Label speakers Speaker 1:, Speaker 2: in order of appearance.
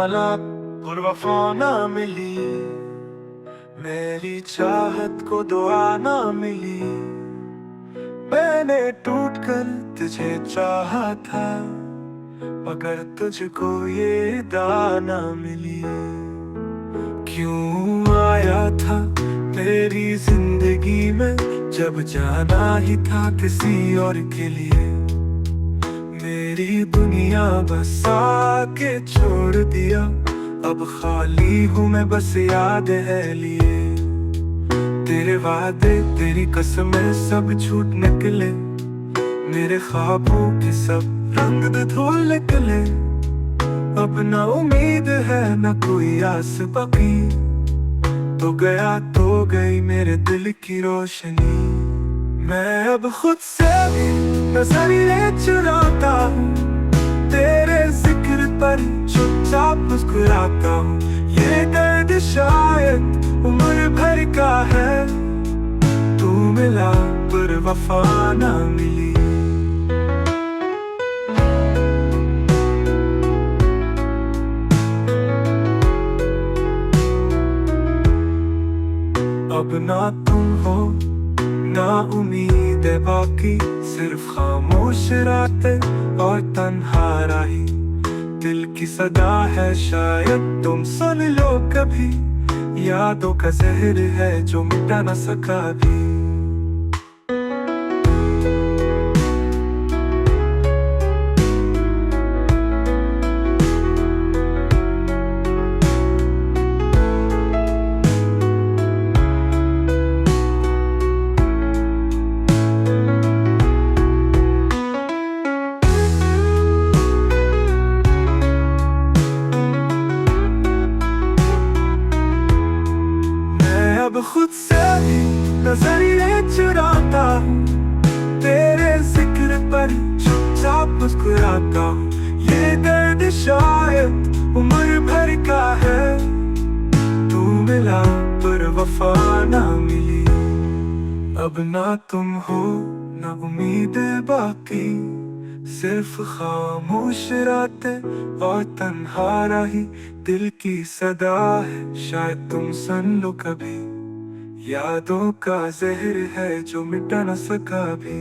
Speaker 1: तमन्ना और वफा ना मिली, मेरी चाहत को दुआ ना मिली। मैंने टूट कर तुझे चाहा था, मगर तुझको ये दाना मिली। क्यों आया था मेरी जिंदगी में, जब जाना ही था किसी और के लिए। मेरी दुनिया बस आके छोड़ दिया, अब खाली हूँ मैं बस याद है लिए। तेरे वादे तेरी कसमें सब झूठ निकले, मेरे ख्वाबों के सब रंग धूल निकले। अब ना उम्मीद है ना कोई आस बाकी, तो गया तो गई मेरे दिल की रोशनी। मैं अब खुद से भी नजरिए चुराता हूँ, तेरे जिक्र पर चुपचाप मुस्कुराता हूँ। ये दर्द शायद उम्र भर का है, तू मिला पर वफा ना मिली। अब ना तुम हो ना उम्मीद है बाकी, सिर्फ खामोश रातें और तन्हा राही। दिल की सदा है शायद तुम सुन लो कभी, यादों का जहर है जो मिटा न सका भी। अब खुद से भी नजरिए चुराता हूँ, तेरे जिक्र पर चुपचाप मुस्कुराता हूँ। ये दर्द शायद उम्र भर का है, तू मिला पर वफा ना मिली। अब ना तुम हो ना उम्मीद बाकी, सिर्फ खामोश रातें और तन्हा राही। दिल की सदा है शायद तुम सुन लो कभी, यादों का जहर है जो मिटा न सका भी।